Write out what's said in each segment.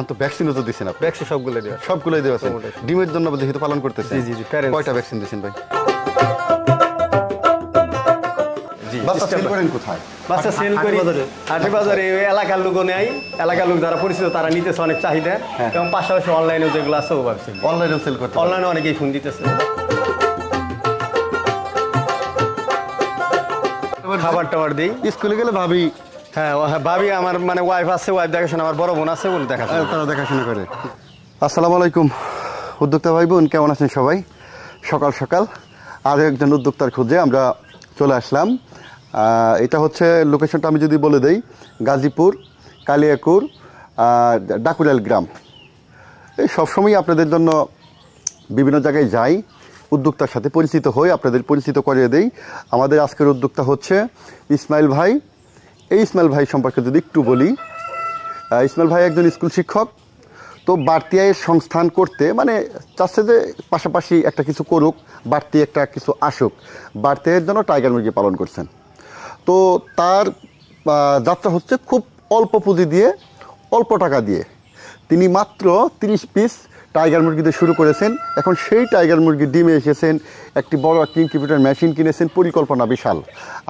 এখন তো ভ্যাকসিনও তো দিছেন আপনি? ভ্যাকসিন সবগুলোই দেওয়া। সবগুলোই দেওয়া আছে। ডিমের জন্য যেহেতু পালন করতেছেন। জি জি জি। কয়টা ভ্যাকসিন দিয়েছেন ভাই? জি। বাচ্চা সেল করেন কোথায়? বাচ্চা সেল করি হাটে বাজারে, এলাকার লোকও নেয়, এলাকার লোক যারা পরিচিত তারা নিতেছে, অনেক চাহিদা। এবং পাশাপাশি অনলাইনেও যেগুলো আছে ওভাবে সেল। অনলাইনেও সেল করতে? অনলাইনে অনেকেই ফোন দিতেছে। খাবার টাবার দিই। স্কুলে গেলে ভাবি? হ্যাঁ ভাবি আমার মানে ওয়াইফ আছে, ওয়াইফ দেখাশোনা, আমার বড় বোন আছে, বোন দেখাশোনা, তারা দেখাশোনা করে। আসসালামু আলাইকুম উদ্যোক্তা ভাই বোন, কেমন আছেন সবাই? সকাল সকাল আরও একজন উদ্যোক্তার খোঁজে আমরা চলে আসলাম। এটা হচ্ছে লোকেশনটা আমি যদি বলে দেই, গাজীপুর কালিয়াকুর ডাকুরাল গ্রাম। এই সবসময় আপনাদের জন্য বিভিন্ন জায়গায় যাই, উদ্যোক্তার সাথে পরিচিত হই, আপনাদের পরিচিত করিয়ে দেই। আমাদের আজকের উদ্যোক্তা হচ্ছে ইসমাইল ভাই। এই ইসমাইল ভাই সম্পর্কে যদি একটু বলি, ইসমাইল ভাই একজন স্কুল শিক্ষক। তো বাড়তি আয়ের সংস্থান করতে মানে চাচ্ছে যে পাশাপাশি একটা কিছু করুক, বাড়তি একটা কিছু আসুক, বাড়তি আয়ের জন্য টাইগার মুরগি পালন করছেন। তো তার যাত্রা হচ্ছে খুব অল্প পুঁজি দিয়ে, অল্প টাকা দিয়ে তিনি মাত্র 30 পিস টাইগার মুরগি দিয়ে শুরু করেছেন। এখন সেই টাইগার মুরগি ডিমে এসেছেন, একটি বড় একটি ইনকিউবেটর মেশিন কিনেছেন, পরিকল্পনা বিশাল।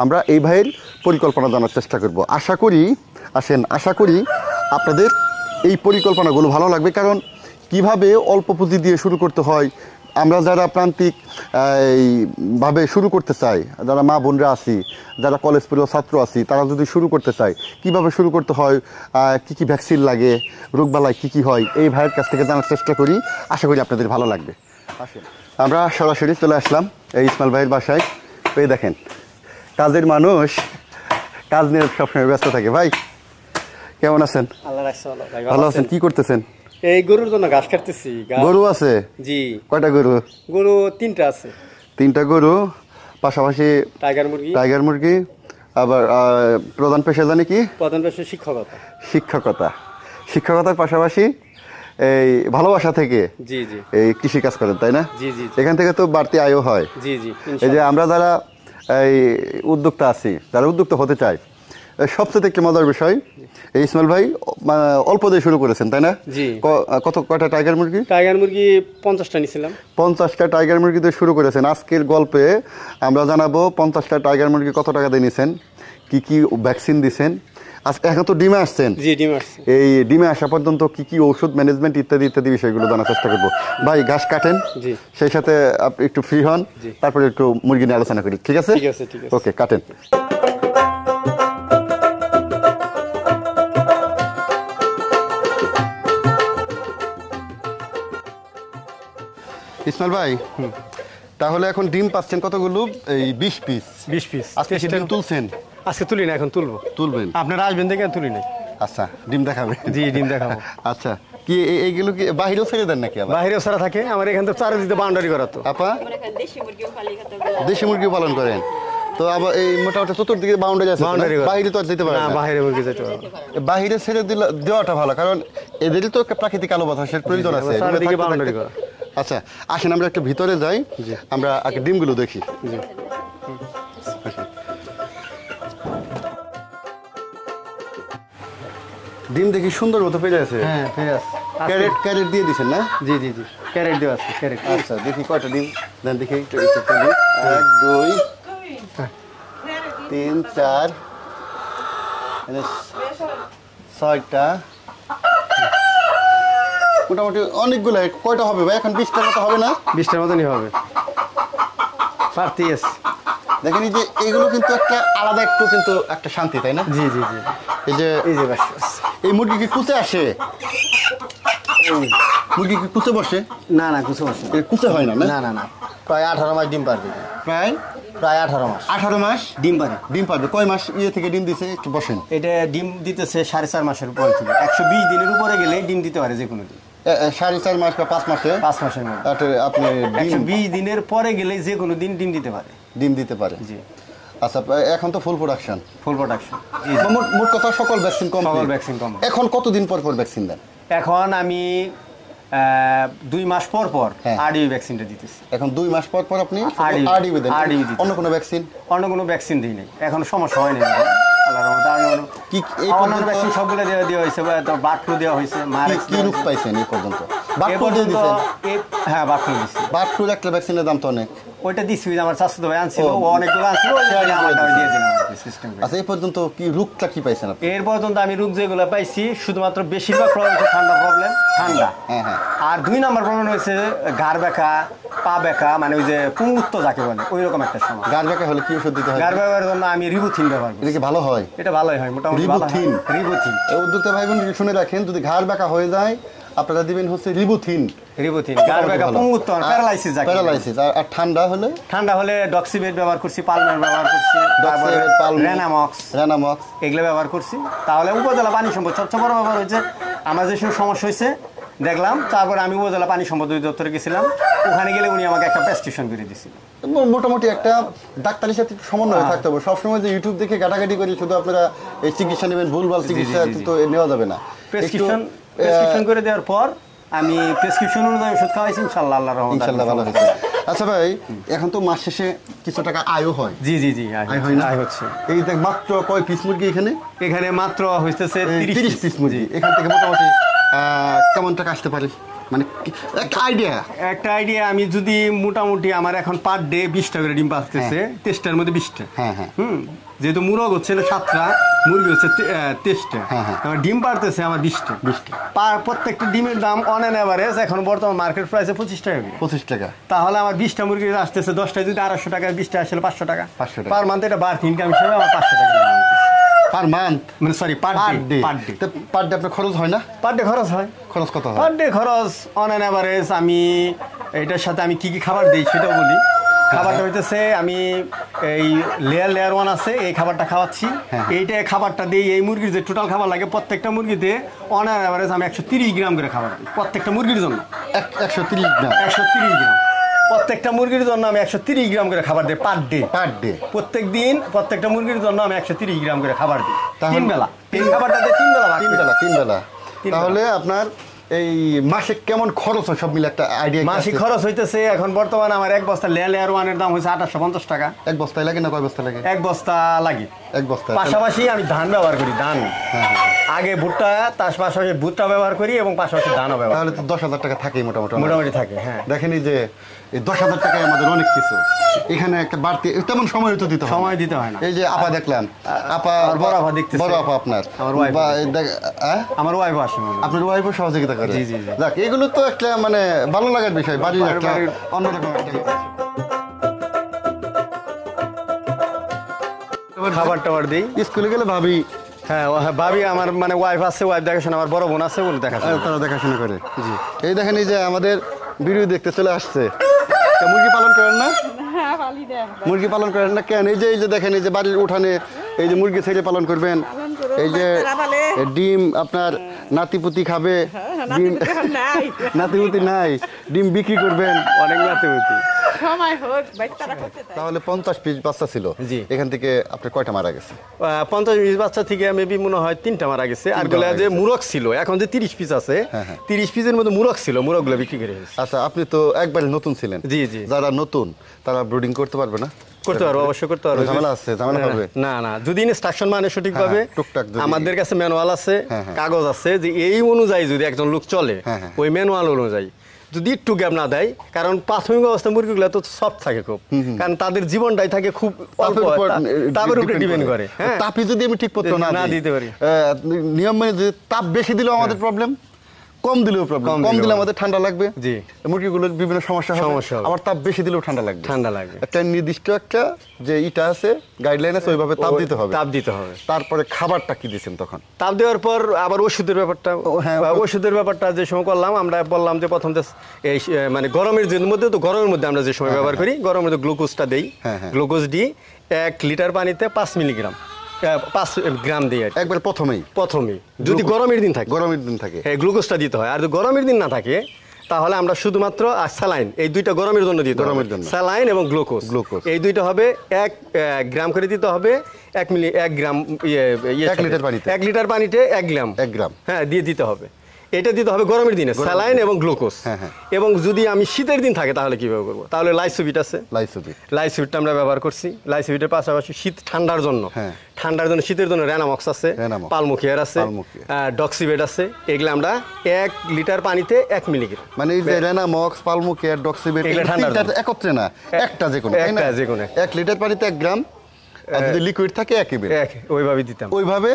আমরা এই ভাইয়ের পরিকল্পনা জানার চেষ্টা করব। আশা করি আপনাদের এই পরিকল্পনাগুলো ভালো লাগবে। কারণ কিভাবে অল্প পুঁজি দিয়ে শুরু করতে হয়, আমরা যারা প্রান্তিক ভাবে শুরু করতে চাই, যারা মা বোনরা আছি, যারা কলেজ পড়ুয়া ছাত্র আছি, তারা যদি শুরু করতে চায় কিভাবে শুরু করতে হয়, কি কি ভ্যাকসিন লাগে, রোগবালাই কি কি হয়, এই ভাইয়ের কাছ থেকে জানার চেষ্টা করি। আশা করি আপনাদের ভালো লাগবে। আমরা সরাসরি চলে আসলাম এই ইসমাইল ভাইয়ের বাসায়। এই দেখেন, কাজের মানুষ, কাজ নিয়ে সবসময় ব্যস্ত থাকে। ভাই কেমন আছেন? ভালো আছেন? কি করতেছেন? এই গরুর জন্য ঘাস কাটতেছি। গরু আছে? জি। কয়টা গরু? গরু 3টা আছে। 3টা গরু, পাশাপাশি টাইগার মুরগি। আবার প্রধান পেশা জানি কি? প্রধান পেশা শিক্ষকতার পাশাপাশি এই ভালোবাসা থেকে জি জি এই কৃষি কাজ করেন, তাই না? জি জি। এখান থেকে তো বাড়তি আয়ও হয়। জি জি। এই যে আমরা যারা এই উদ্যোক্তা আছি, যারা উদ্যোক্তা হতে চাই, সবচেয়ে একটি মজার বিষয়, এই ইসমাইল ভাই অল্প দিয়ে শুরু করেছেন, তাই না? জি। কয়টা টাইগার মুরগি? 50টা নিয়েছিলাম। 50টা টাইগার মুরগি দিয়ে শুরু করেছেন। আজকের গল্পে আমরা জানাবো 50টা টাইগার মুরগি কত টাকা দিয়ে নিয়েছেন, কি কি ভ্যাকসিন দিয়েছেন। এখন তো ডিমে আসছেন। জি, ডিমে আসছে। এই ডিমে আসা পর্যন্ত কি কি ঔষধ ম্যানেজমেন্ট ইত্যাদি ইত্যাদি বিষয়গুলো জানার চেষ্টা করবো। ভাই ঘাস কাটেন, সেই সাথে আপনি একটু ফ্রি হন, তারপরে একটু মুরগি নিয়ে আলোচনা করি। ঠিক আছে? ওকে, কাটেন। ইসমাইল ভাই, তাহলে এখন ডিম পাচ্ছেন কতগুলো? এই 20 পিস। 20 পিস। আজকে ডিম তুলছেন? আজকে তুলি না, এখন তুলবেন। আপনারা আসবেন দেখে তুলি নাই। আচ্ছা, ডিম দেখাবে? জি, ডিম দেখাবো। আচ্ছা, কি এইগুলো কি বাইরেও ছেড়ে দেন নাকি? বাইরেও ছাড়া থাকে, আমার এখান থেকে চারিদিকে বাউন্ডারি করা। তো আপা দেশি মুরগিও পালন করেন? তো আবার এই মোটামুটি চতুর্দিকে বাউন্ডারি আছে, বাইরে তো আর যেতে পারে না? বাইরে মুরগি যেতে পারে। বাইরে ছেড়ে দেওয়াটা ভালো, কারণ এদেরই তো প্রাকৃতিক আলো বাতাসের প্রয়োজন আছে। আচ্ছা, আসেন আমরা একটু ভিতরে যাই, আমরা আগে ডিমগুলো দেখি। ডিম দেখি সুন্দর মতো পেয়ে আছে। হ্যাঁ, পেয়ে আছে। ক্যারেট দিয়ে দিচ্ছেন না? জি জি জি, ক্যারেট দেওয়া আছে। ক্যারেট। আচ্ছা, দেখি কয়টা ডিম দেন দেখি। 1 2 3 4 6টা, মোটামুটি অনেকগুলো। কয়টা হবে ভাই এখন? 20টার মতো হবে না? 20টার মতনই হবে। দেখেন এই যে এইগুলো কিন্তু একটা আলাদা একটু কিন্তু একটা শান্তি, তাই না? জি জি জি। এই যে এই মুরগি কি কুচে আসে? মুরগি কি কুচে বসে? না না, কুচে বসে। কুচে হয় না? না না না, প্রায় 18 মাস ডিম পারবে। প্রায় 18 মাস ডিম পারবে। কয় মাস থেকে ডিম দিছে একটু বসেন? এটা ডিম দিতেছে 4.5 মাসের উপর থেকে। 120 দিনের উপরে গেলে ডিম দিতে পারে যে কোনো দিন। 4.5 মাস বা 5 মাসে? 5 মাসের মধ্যে আপনি 120 দিনের পরে গেলে যে কোনো দিন ডিম দিতে পারে। জি। আচ্ছা, এখন তো ফুল প্রোডাকশন। মোট কথা সকল ভ্যাকসিন কম। এখন কতদিন পর ভ্যাকসিন দেন? এখন আমি 2 মাস পর আরডিবি ভ্যাকসিনটা দিতেছি। এখন 2 মাস পর আপনি আরডিবি দেন? অন্য কোনো ভ্যাকসিন? অন্য কোনো ভ্যাকসিন দিই নাই, এখন সমস্যা হয় না। আল্লাহর রহমতে কি এই অন্যান্য ভ্যাকসিন সবগুলো দেওয়া হয়েছে, তো বার্ড ফ্লু দেওয়া হয়েছে, কি রূপ পাইছেন এই পর্যন্ত? বার্ড ফ্লু দিয়ে দিয়েছেন? হ্যাঁ বার্ড ফ্লু দিচ্ছি। বার্ড ফ্লুর একটা ভ্যাকসিনের দাম তো অনেক। ওইটা দিচ্ছি, আমার স্বাস্থ্য ভাই আনছিল, ও অনেকগুলো আনছিল, আমারটা দিয়ে দিলাম সিস্টেম। আচ্ছা এই পর্যন্ত কি রোগটা কি পাইছেন আপনি? এর পর্যন্ত আমি রোগ যেগুলো পাইছি শুধুমাত্র বেশিরভাগ প্রবলেম হচ্ছে ঠান্ডা প্রবলেম, ঠান্ডা। আর 2 নম্বর প্রবলেম হয়েছে ঘাড় ব্যথা, পা ব্যথা, মানে ওই যে পুঙ্গুত্ব যাকে বলে ওই রকম একটা সমস্যা। ঘাড় ব্যথা হলে কি ওষুধ দিতে হয়? ঘাড় ব্যথার জন্য আমি রিবুথিন ব্যবহার করি। এটা কি ভালো হয়? এটা ভালোই হয় মোটামুটি। রিবুথিন? রিবুথিন। এই উদ্যোক্তা ভাই বোন শুনে রাখেন, যদি ঘাড় ব্যথা হয়ে যায় আপনারা দিবেন হচ্ছে রিবুথিন। রিবুথিন ঘাড় ব্যথা, পুঙ্গুত্ব, প্যারালাইসিস যাকে। প্যারালাইসিস। আর ঠান্ডা হলে? ঠান্ডা হলে ডক্সিবেট ব্যবহার করছি, পালমের ব্যবহার করছি, তারপরে রেনামক্স এগুলো ব্যবহার করছি। তাহলে উপজেলা পানি সম্পদ সবচেয়ে বড় ব্যাপার হচ্ছে আমার যে সমস্যা হয়েছে দেখলাম, তারপরে আমি উপজেলা পানি সম্পদ অধিদপ্তরে গেছিলাম, ওখানে গেলে উনি আমাকে একটা প্রেসক্রিপশন করে দিয়েছিল। মোটামুটি একটা ডাক্তারের সাথে সমন্বয় থাকতে হবে। সবসময় যে ইউটিউব দেখে ঘাটাঘাটি করি শুধু আপনারা এই চিকিৎসা নেবেন, ভুলভাল চিকিৎসা তো নেওয়া যাবে না। প্রেসক্রিপশন করে দেওয়ার পর আমি প্রেসক্রিপশন অনুযায়ী ওষুধ খাওয়াইছি, ইনশাআল্লাহ আল্লাহর রহমতে ইনশাআল্লাহ ভালো হয়েছে। আচ্ছা ভাই, এখন তো মাস শেষে কিছু টাকা আয়ও হয়। জি জি জি, আয় হয় না? আয় হচ্ছে। এই দেখ মাত্র কয় পিস মুরগি এখানে? এখানে মাত্র হইতেছে 30 পিস মুরগি। এখান থেকে মোটামুটি কেমন টাকা আসতে পারে, মানে একটা আইডিয়া? আমি যদি মোটামুটি আমার এখন পার ডে 20টা করে ডিম পাচ্তেছে, 23টার মধ্যে 20টা। যেহেতু মুরগ হচ্ছে 7টা, মুরগি হচ্ছে 23টা, আমার ডিম পারতেছে আমার 20টা। প্রত্যেকটা ডিমের দাম অন অ্যান এভারেজ এখন বর্তমান মার্কেট প্রাইসে 25 টাকা। 25 টাকা। তাহলে আমার 20টা মুরগি আসতেছে, 10টায় যদি 250 টাকা, 20টা আসলে 500 টাকা পার মান্থ। এটা বার্থ ইনকাম হিসেবে আমার 500 টাকা পার মান্থ, মানে sorry per day. Per day আপনার খরচ হয় না? পার ডে খরচ হয়। খরচ কত হয় পার ডে খরচ অন অ্যান এভারেজ? আমি এটার সাথে আমি কি কি খাবার দিই সেটাও বলি। খাবারটা হইতেছে আমি এই লেয়ার 1 আছে, এই খাবারটা খাওয়াচ্ছি। এইটা খাবারটা দিই, এই মুরগির যে টোটাল খাবার লাগে প্রত্যেকটা মুরগিতে অন অ্যান এভারেজ আমি 130 গ্রাম করে খাবার দিই প্রত্যেকটা মুরগির জন্য। 130 গ্রাম? 130 গ্রাম প্রত্যেকটা মুরগির জন্য আমি 130 গ্রাম করে খাবার দিই পার ডে। প্রত্যেক দিন প্রত্যেকটা মুরগির জন্য আমি 130 গ্রাম করে খাবার দিই 3 বেলা। এই খাবারটা দিয়ে 3 বেলা। তাহলে আপনার এই মাসে কেমন খরচ হয় সব মিলে একটা আইডিয়া? মাসিক খরচ হইতেছে এখন বর্তমানে আমার এক বস্তা লেয়ার 1 এর দাম হচ্ছে 2850 টাকা। এক বস্তায় লাগে না কয় বস্তা লাগে? এক বস্তা লাগে। এক বস্তা। পাশাপাশি আমি ধান ব্যবহার করি, ধান। আগে ভুট্টা, তার পাশাপাশি ভুট্টা ব্যবহার করি এবং পাশাপাশি ধানও ব্যবহার। তাহলে তো 10,000 টাকা থাকেই মোটামুটি থাকে। হ্যাঁ, দেখেনি যে এই 10,000 টাকায় আমাদের অনেক কিছু। এখানে একটা বাড়তি তেমন সময় তো দিতে হয় না। এই যে আপা দেখলাম, আপা বড় আপা দেখতেছে। বড় আপা আপনার? আমার ওয়াইফ। আমার ওয়াইফ আসে, আপনার ওয়াইফও সহযোগিতা করে? জি জি জি। দেখ এগুলো তো একটা মানে ভালো লাগার বিষয়, বাড়ির একটা অন্যরকম একটা খাবার টাবার দিই। স্কুলে গেলে ভাবি? হ্যাঁ ভাবি, আমার মানে ওয়াইফ আছে, ওয়াইফ দেখাশোনা, আমার বড় বোন আছে, ওগুলো দেখাশোনা, তারা দেখাশোনা করে। জি। এই দেখেন এই যে আমাদের ভিডিও দেখতে চলে আসছে। মুরগি পালন করেন না? মুরগি পালন করেন না কেন? এই যে দেখেন এই যে বাড়ির উঠানে এই যে মুরগি ছেড়ে পালন করবেন, এই যে ডিম আপনার নাতিপুতি খাবে, ডিম নাতিপুতি নাই, ডিম বিক্রি করবেন, অনেক নাতিপুতি। তাহলে 50 পিস বাচ্চা ছিল। জি। এখান থেকে আপনার কয়টা মারা গেছে? 50 পিস বাচ্চা থেকে মেবি মনে হয় 3টা মারা গেছে। আর গুলো যে মুরগ ছিল, এখন যে 30 পিস আছে, 30 পিসের মধ্যে মুরগ ছিল, মুরগগুলো বিক্রি করে দিয়েছে। আচ্ছা, আপনি তো একবার নতুন ছিলেন। জি জি। যারা নতুন তারা ব্রুডিং করতে পারবে না? করতে পারবো, অবশ্যই করতে পারবো। ঝামেলা আছে? ঝামেলা হবে না না, যদি ইনস্ট্রাকশন মানে সঠিকভাবে, টুকটাক আমাদের কাছে ম্যানুয়াল আছে, কাগজ আছে, যে এই অনুযায়ী যদি একজন লোক চলে, ওই ম্যানুয়াল অনুযায়ী যদি একটু গ্যাপ না দেয়, কারণ প্রাথমিক অবস্থা মুরগিগুলো তো সফট থাকে খুব, কারণ তাদের জীবনটাই থাকে খুব অল্প, তাপের উপরে ডিপেন্ড করে। হ্যাঁ, তাপই যদি আমি ঠিকমতো না দিতে পারি, নিয়ম মেনে যদি তাপ বেশি দিলেও আমাদের প্রবলেম, কম দিলেও প্রবলেম। কম দিলে আমাদের ঠান্ডা লাগবে। জি। মুরগিগুলোর বিভিন্ন সমস্যা হবে, আবার তাপ বেশি দিলেও ঠান্ডা লাগবে। একটা নির্দিষ্ট একটা যে ইটা আছে, গাইডলাইন আছে, ওইভাবে তাপ দিতে হবে। তারপরে খাবারটা কি দিয়েছেন তখন? তাপ দেওয়ার পর আবার ওষুধের ব্যাপারটা, ওষুধের ব্যাপারটা যে সময় করলাম, আমরা বললাম যে প্রথম এই মানে গরমের মধ্যে, তো গরমের মধ্যে আমরা যে সময় ব্যবহার করি, গরমের মধ্যে গ্লুকোজটা দেই। গ্লুকোজ দিই 1 লিটার পানিতে 5 মিলিগ্রাম, 5 গ্রাম দিয়ে একবার প্রথমেই যদি গরমের দিন থাকে, হ্যাঁ, গ্লুকোজটা দিতে হয়। আর যদি গরমের দিন না থাকে তাহলে আমরা শুধুমাত্র স্যালাইন, এই দুইটা গরমের জন্য দিতে হবে। স্যালাইন এবং গ্লুকোজ এই দুইটা হবে 1 গ্রাম করে দিতে হবে। 1 গ্রাম 1 লিটার পানিতে 1 গ্রাম, হ্যাঁ, দিয়ে দিতে হবে। এটা দিতে হবে গরমের দিনে, স্যালাইন এবং গ্লুকোজ। এবং যদি আমি শীতের দিন থাকে তাহলে কিভাবে করবো? তাহলে লাইসোবিট আছে, লাইসোবিটটা আমরা ব্যবহার করছি। লাইসোবিটের পাশাপাশি শীত ঠান্ডার জন্য, শীতের জন্য রেনামক্স আছে, পালমুখিয়ার আছে, ডক্সিবেট আছে। এগুলো আমরা 1 লিটার পানিতে 1 মিলিগ্রাম, মানে এই যে রেনামক্স, পালমুখিয়ার, ডক্সিবেট এগুলো ঠান্ডার একত্রে না, একটা যে কোনো 1 লিটার পানিতে 1 গ্রাম, আর যদি লিকুইড থাকে 1 গ্রাম, ওইভাবে দিতাম। ওইভাবে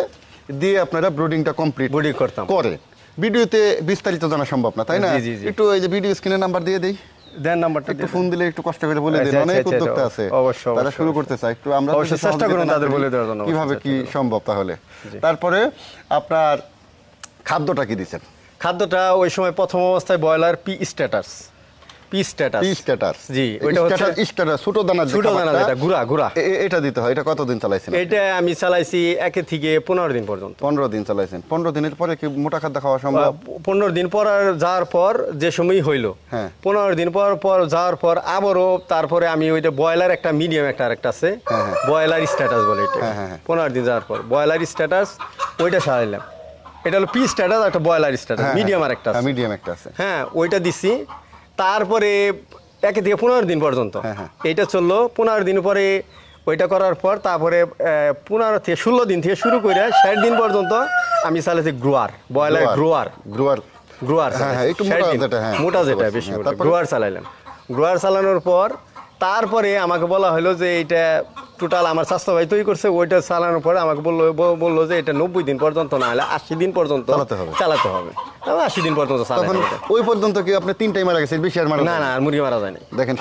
দিয়ে আপনারা ব্রুডিংটা কমপ্লিট করতাম। করে ভিডিওতে বিস্তারিত জানা সম্ভব না, তাই না? একটু এই যে ভিডিও স্ক্রিনে নাম্বার দিয়ে দেই, দেন নাম্বারটা একটু ফোন দিলে একটু কষ্ট করে বলে দিন। অনেক উদ্যোক্তা আছে, তারা শুরু করতে চায়, একটু আমরা অবশ্যই চেষ্টা করুন তাদের বলে দেওয়ার জন্য কিভাবে কি সম্ভব। তাহলে তারপরে আপনার খাদ্যটা কি দিচ্ছেন? খাদ্যটা ওই সময় প্রথম অবস্থায় ব্রয়লার পি স্ট্যাটাস, জি, ওটা হচ্ছে স্ট্যাটাস, ছোট দানা যেটা গুড়া, এটা দিতে হয়। এটা কতদিন চালাইছেন? এটা আমি চালাইছি 1 থেকে 15 দিন পর্যন্ত। 15 দিন চালাইছেন। 15 দিনের পরে কি মোটা খাদ্য খাওয়া সম্ভব? 15 দিন পর যাওয়ার পর যে সময় হইলো, 15 দিন পর যাওয়ার পর আবারও তারপরে আমি ওইটা ব্রয়লার একটা মিডিয়াম একটা আরেকটা আছে, ব্রয়লার স্ট্যাটাস বলে এটা। 15 দিন যাওয়ার পর ব্রয়লার স্ট্যাটাস ওইটা চালাইলাম। এটা হলো পি স্ট্যাটাস, একটা ব্রয়লার স্ট্যাটাস, মিডিয়াম আরেকটা আছে, মিডিয়াম একটা আছে। হ্যাঁ, ওইটা দিছি। তারপরে 1 থেকে 15 দিন পর্যন্ত এইটা চললো। 15 দিন পরে ওইটা করার পর তারপরে 15 থেকে 16 দিন থেকে শুরু করে 60 দিন পর্যন্ত আমি চালাইছি ব্রয়লার গ্রোয়ার, একটু মোটা যেটা বেশি, গ্রোয়ার চালাইলাম। গ্রোয়ার চালানোর পর তারপরে আমাকে বলা হলো যে এইটা টোটাল আমার স্বাস্থ্য ভাই তৈরি করছে। ওইটা চালানোর পরে আমাকে বললো যে এটা 90 দিন পর্যন্ত না হলে 80 দিন পর্যন্ত চালাতে হবে। 80 দিন পর্যন্ত চালাতে। ওই পর্যন্ত কি আপনি 3টাই মারা গেছেন? বেশি আর মারা না, আর মুরগি মারা যায়নি। দেখেন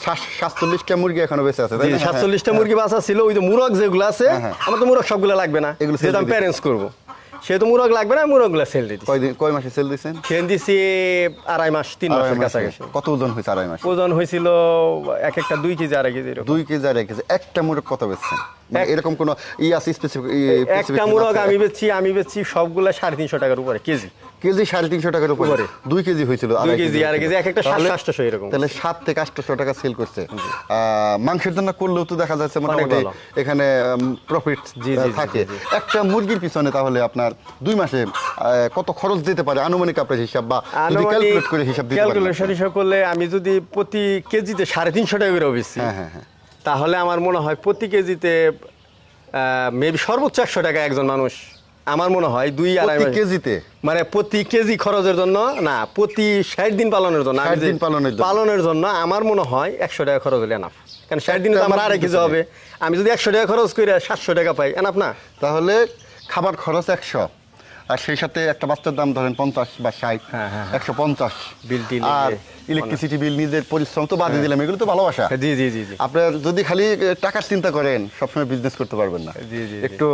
47টা মুরগি এখনো বেঁচে আছে, 47টা মুরগি বাঁচা ছিল। ওই যে মুরগ যেগুলো আছে, আমার তো মুরগ সবগুলো লাগবে না, এগুলো আমি প্যারেন্টস করবো, সেহেতু মুরগ লাগবে না, মুরগগুলো সেল দিচ্ছি। কয় মাসে সেল দিচ্ছেন? সেল দিচ্ছি 2.5 মাস 3 মাসের কাছাকাছি। কত ওজন হয়েছে 2.5 মাস? ওজন হয়েছিল এক একটা 2 কেজি 2.5 কেজি। 2 KG 2.5 KG. একটা মুরগ কত বেচছেন? এরকম কোন আছে স্পেসিফিক? একটা মুরগ আমি বেচছি সবগুলা 350 টাকার উপরে কেজি। 350 টাকার উপরে 2 কেজি হয়েছিল, 2 কেজি 2.5 কেজি, এক একটা 700 এরকম। তাহলে 7 থেকে 800 টাকা সেল করছে। মাংসের জন্য করলেও তো দেখা যাচ্ছে মোটামুটি এখানে প্রফিট থাকে। একটা মুরগির পিছনে তাহলে আপনার 2 মাসে কত খরচ দিতে পারে আনুমানিক আপনার হিসাব, বা যদি ক্যালকুলেট করে হিসাব দিতে পারেন? ক্যালকুলেশন হিসাব করলে আমি যদি প্রতি কেজিতে 350 টাকা করে বেচি, তাহলে আমার মনে হয় প্রতি কেজিতে মেবি সর্বোচ্চ 100 টাকা একজন মানুষ, আমার মনে হয় 2-2.5 কেজিতে, মানে প্রতি কেজি খরচের জন্য না, প্রতি 60 দিন পালনের জন্য আমার মনে হয় 100 টাকা খরচ হলে এনাফ। কারণ 60 দিনে তো আমার 2.5 কেজি হবে। আমি যদি 100 টাকা খরচ করে 700 টাকা পাই, এনাফ না? তাহলে খাবার খরচ 100, আর সেই সাথে একটা বাচ্চার দাম ধরেন 50 বা 60, 150 বিল, আর ইলেকট্রিসিটি বিল, নিজের পরিশ্রম তো বাদে দিলাম। এগুলো তো ভালোবাসা। জি। আপনার যদি খালি টাকার চিন্তা করেন সবসময় বিজনেস করতে পারবেন না। একটু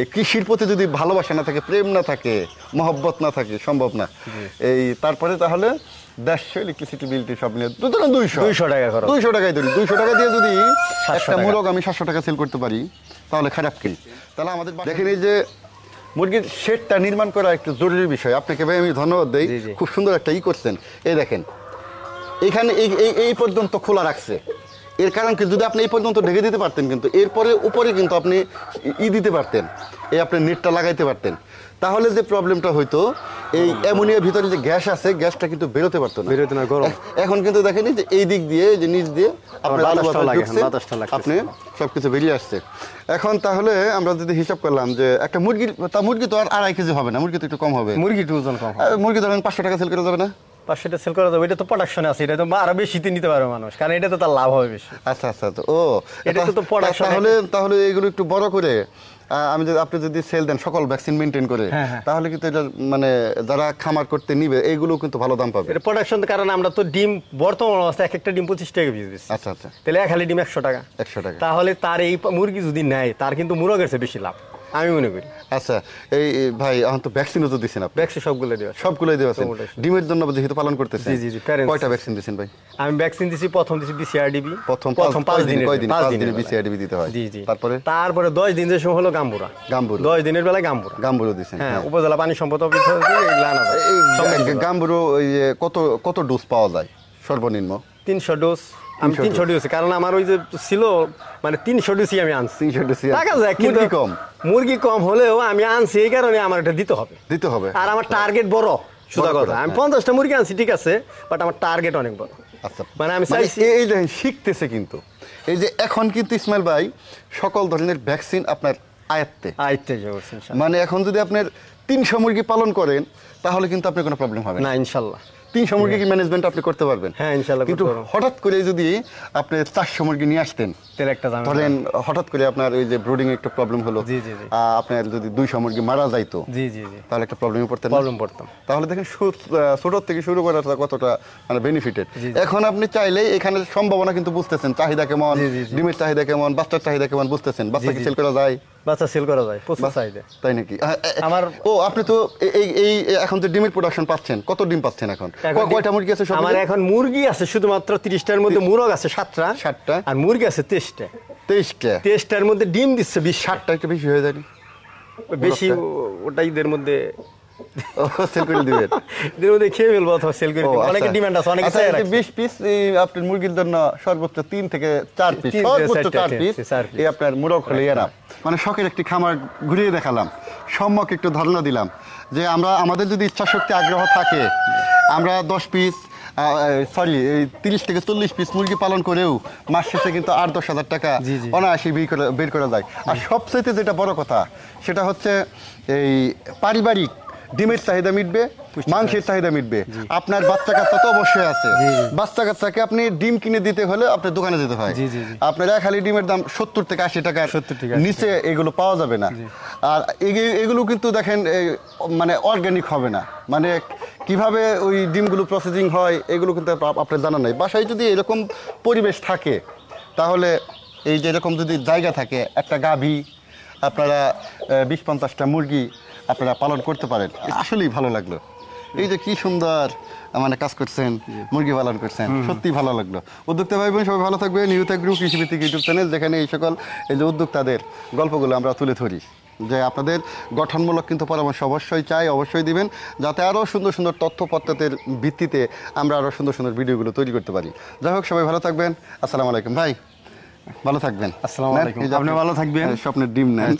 এই কৃষির প্রতি যদি ভালোবাসা না থাকে, প্রেম না থাকে, মহব্বত না থাকে, সম্ভব না। এই তারপরে তাহলে 150 ইলেকট্রিসিটি বিলটি সব নিয়ে 200 টাকা খরচ। 200 টাকাই ধরি, 200 টাকা দিয়ে যদি একটা মুরগ আমি 700 টাকা সেল করতে পারি, তাহলে খারাপ কি? তাহলে আমাদের দেখেন এই যে মুরগির শেডটা নির্মাণ করা একটু জরুরি বিষয়। আপনাকে ভাই আমি ধন্যবাদ দেই, খুব সুন্দর একটা করছেন। এই দেখেন এখানে এই পর্যন্ত খোলা রাখছে, এর কারণ কি, যদি আপনি এই পর্যন্ত ঢেকে দিতে পারতেন, কিন্তু এরপরে উপরে কিন্তু আপনি দিতে পারতেন, এই আপনি নেটটা লাগাইতে পারতেন, তাহলে যে প্রবলেমটা হইতো, এই অ্যামোনিয়ার ভিতরে যে গ্যাস আছে, গ্যাসটা কিন্তু বেরোতে পারতো না, গরম। এখন কিন্তু দেখেন যে এই দিক দিয়ে, যে নিচ দিয়ে আপনি সবকিছু বেরিয়ে আসছে। এখন তাহলে আমরা যদি হিসাব করলাম যে একটা মুরগি তো আর 2.5 কেজি হবে না, মুরগি তো একটু কম হবে। মুরগি ধরেন 500 টাকা সেল করা যাবে না? 500 টাকা সেল করা যাবে। এটা তো প্রোডাকশনে আছে, এটা তো আরো বেশিতে নিতে পারবে মানুষ, কারণ এটা তো তার লাভ হবে বেশি। আচ্ছা। এটা তো প্রোডাকশন। তাহলে এগুলো একটু বড় করে আপনি যদি সেল দেন সকল ভ্যাকসিন মেনটেন করে, তাহলে কিন্তু এটা মানে যারা খামার করতে নিবে এইগুলো কিন্তু ভালো দাম পাবে। এটা প্রোডাকশন, কারণ আমরা তো ডিম বর্তমান অবস্থায় এক একটা ডিম 25 টাকা পিস দিচ্ছি। আচ্ছা। তাহলে এক হালি ডিম 100 টাকা। তাহলে তার এই মুরগি যদি নেয়, তার কিন্তু মুরগের চেয়ে বেশি লাভ আমি মনে করি। আচ্ছা, এই ভাই এখন তো ভ্যাকসিনও তো দিচ্ছেন আপনি? ভ্যাকসিন সবগুলোই দেওয়া ডিমের জন্য যেহেতু পালন করতেছেন। জি। কয়টা ভ্যাকসিন দিচ্ছেন ভাই? আমি ভ্যাকসিন দিছি, প্রথম দিছি বিসিআরডিবি, প্রথম 5 দিনে বিসিআরডিবি দিতে হয়। জি। তারপরে 10 দিন যে সময় হলো গাম্বুরা 10 দিনের বেলায় গাম্বুরো দিচ্ছেন। হ্যাঁ, উপজেলা পানি সম্পদ অফিস গাম্বুরো ওই যে কত ডোজ পাওয়া যায় সর্বনিম্ন? 300 ডোজ। আমি 300 ডোজ, কারণ আমার ওই যে ছিল মানে 300 ডোজই আমি আনছি। 300 ডোজ টাকা যায়, মুরগি কম হলেও আমি আনছি, এই কারণে আমার এটা দিতে হবে। আর আমার টার্গেট বড়, সুদা বড় কথা করে, আমি হ্যাঁ। 50টা মুরগি আনছি ঠিক আছে, বাট আমার টার্গেট অনেক বড়। আচ্ছা মানে আমি চাইছি এই দেখেন শিখতেছে কিন্তু এই যে এখন কিন্তু ইসমাইল ভাই সকল ধরনের ভ্যাকসিন আপনার আয়ত্তে। আইতে যাবো ইনশাল্লাহ। মানে এখন যদি আপনার 300 মুরগি পালন করেন তাহলে কিন্তু আপনার কোনো প্রবলেম হবে না। না ইনশাল্লাহ 300 মুরগি কি ম্যানেজমেন্ট আপনি করতে পারবেন? হ্যাঁ ইনশাল্লাহ কিন্তু করতে পারবো। হঠাৎ করে যদি আপনি 400 মুরগি নিয়ে আসতেন, তেল একটা দাম ধরেন হঠাৎ করে আপনার ওই যে ব্রুডিং একটু প্রবলেম হলো, জি, জি, জি। আপনার যদি 200 মুরগি মারা যাইতো জি জি জি তাহলে একটা প্রবলেমে পড়তেন না? প্রবলেম পড়তাম। তাহলে দেখেন ছোট থেকে শুরু করাটা কতটা মানে বেনিফিটেড। জি, জি। এখন আপনি চাইলেই এখানে সম্ভাবনা কিন্তু বুঝতেছেন, চাহিদা কেমন, জি, জি, জি। ডিমের চাহিদা কেমন, বাচ্চার চাহিদা কেমন বুঝতেছেন। বাচ্চা কি জি। সেল করা যায়? বাচ্চা সেল করা যায় প্রচুর চাহিদা। তাই নাকি? আমার- ও আপনি তো এই এখন যে ডিমের প্রোডাকশন পাচ্ছেন, কত ডিম পাচ্ছেন এখন? কয়টা মুরগি আছে সব? আমার এখন মুরগি আছে শুধুমাত্র 30টার মধ্যে, মুরগ আছে 7টা, 7টা। আর মুরগি আছে 23টা। 23টা। 23টার মধ্যে ডিম দিচ্ছে 20। 60টা একটু বেশি হয়ে যায়নি? বেশি ওটা ঈদের মধ্যে সেল করে দিবেন? ঈদের মধ্যে খেয়ে ফেলবো অথবা সেল করে দিবো। অনেকে ডিমান্ড আছে, অনেকে চাই রাখছে। 20 পিস আপনার মুরগির জন্য সর্বোচ্চ 3 থেকে 4 পিস, 3 থেকে সর্বোচ্চ 4 4 পিস চার piece। এই আপনার মুরগ হলে এরা মানে শখের একটি খামার ঘুরিয়ে দেখালাম, সম্যক একটু ধারণা দিলাম যে আমাদের যদি ইচ্ছা শক্তি আগ্রহ থাকে আমরা 10 পিস সরি 30 থেকে 40 পিস মুরগি পালন করেও মাস শেষে কিন্তু 8-10 হাজার টাকা জি, জি। অনায়াসে বের করা যায়। আর সবচাইতে যেটা বড় কথা সেটা হচ্ছে এই পারিবারিক ডিমের চাহিদা মিটবে, মাংসের চাহিদা মিটবে। আপনার বাচ্চা কাচ্চা তো অবশ্যই আছে, বাচ্চা কাচ্চাকে আপনি ডিম কিনে দিতে হলে আপনার দোকানে যেতে হয়। জি, জি, জি। আপনার এক হালি ডিমের দাম 70 থেকে 80 টাকার 70 থেকে 80 নিচে এগুলো পাওয়া যাবে না। আর এগুলো কিন্তু দেখেন মানে অর্গানিক হবে না, মানে কিভাবে ওই ডিমগুলো প্রসেসিং হয় এগুলো কিন্তু আপনার জানা নাই। বাসায় যদি এরকম পরিবেশ থাকে তাহলে এই যে এরকম যদি জায়গা থাকে, একটা গাভী আপনারা 20-50টা মুরগি আপনারা পালন করতে পারেন। আসলেই ভালো লাগলো। এই যে কি সুন্দর মানে কাজ করছেন, মুরগি পালন করছেন, সত্যি ভালো লাগলো। উদ্যোক্তা ভাই বোন সবাই ভালো থাকবে। নিউটেক গ্রুপ কৃষিভিত্তিক ইউটিউব চ্যানেল, যেখানে এই সকল এই যে উদ্যোক্তাদের গল্পগুলো আমরা তুলে ধরি, যে আপনাদের গঠনমূলক কিন্তু পরামর্শ অবশ্যই চাই, অবশ্যই দিবেন, যাতে আরও সুন্দর সুন্দর তথ্যপত্রের ভিত্তিতে আমরা আরও সুন্দর সুন্দর ভিডিওগুলো তৈরি করতে পারি। যাই হোক, সবাই ভালো থাকবেন। আসসালামু আলাইকুম ভাই, ভালো থাকবেন। আসসালামু আলাইকুম। এই যে আপনি ভালো থাকবেন। স্বপ্নের ডিম নেন।